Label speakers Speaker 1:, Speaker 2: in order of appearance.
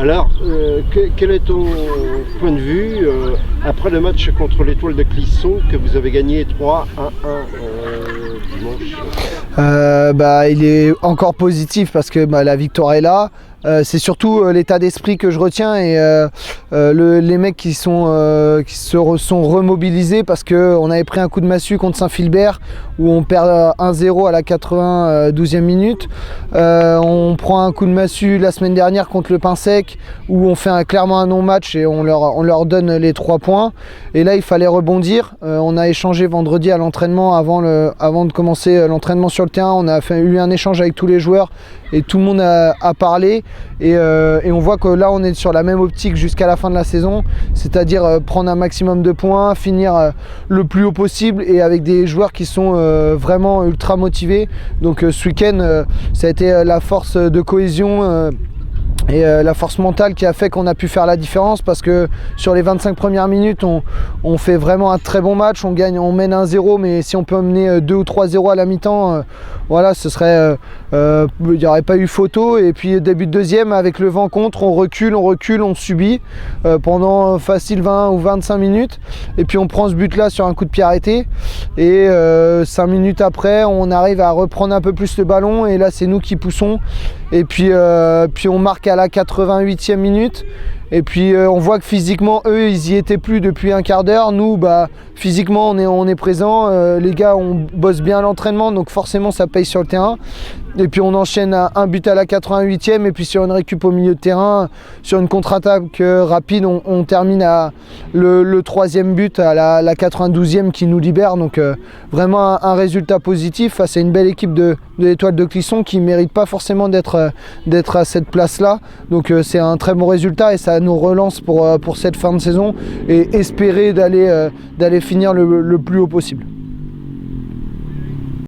Speaker 1: Alors, quel est ton point de vue après le match contre l'Étoile de Clisson que vous avez gagné 3-1-1 dimanche?
Speaker 2: Il est encore positif parce que la victoire est là. C'est surtout l'état d'esprit que je retiens et les mecs qui se sont remobilisés parce qu'on avait pris un coup de massue contre Saint-Philbert où on perd 1-0 à la 92e minute. On prend un coup de massue la semaine dernière contre le Pinsec où on fait clairement un non-match et on leur donne les 3 points. Et là il fallait rebondir. On a échangé vendredi à l'entraînement avant de commencer l'entraînement sur le terrain. On a eu un échange avec tous les joueurs et tout le monde a parlé. Et on voit que là on est sur la même optique jusqu'à la fin de la saison, c'est-à-dire prendre un maximum de points, finir le plus haut possible et avec des joueurs qui sont vraiment ultra motivés. Donc ce week-end ça a été la force de cohésion et la force mentale qui a fait qu'on a pu faire la différence parce que sur les 25 premières minutes on fait vraiment un très bon match, on mène 1-0 mais si on peut mener 2 ou 3-0 à la mi-temps, voilà, ce serait il n'y aurait pas eu photo. Et puis début de deuxième avec le vent contre, on recule, on subit pendant facile 20 ou 25 minutes et puis on prend ce but là sur un coup de pied arrêté et 5 minutes après on arrive à reprendre un peu plus le ballon et là c'est nous qui poussons et puis on marque à la 88e minute. Et puis on voit que physiquement eux ils y étaient plus depuis un quart d'heure. Nous physiquement on est présent, les gars on bosse bien à l'entraînement donc forcément ça paye sur le terrain. Et puis on enchaîne un but à la 88e et puis sur une récup au milieu de terrain, sur une contre-attaque rapide, on termine à le 3e but à la 92e qui nous libère. Donc vraiment un résultat positif face à une belle équipe de l'Étoile de Clisson qui ne mérite pas forcément d'être à cette place-là. Donc c'est un très bon résultat et ça nous relance pour cette fin de saison et espérer d'aller finir le plus haut possible.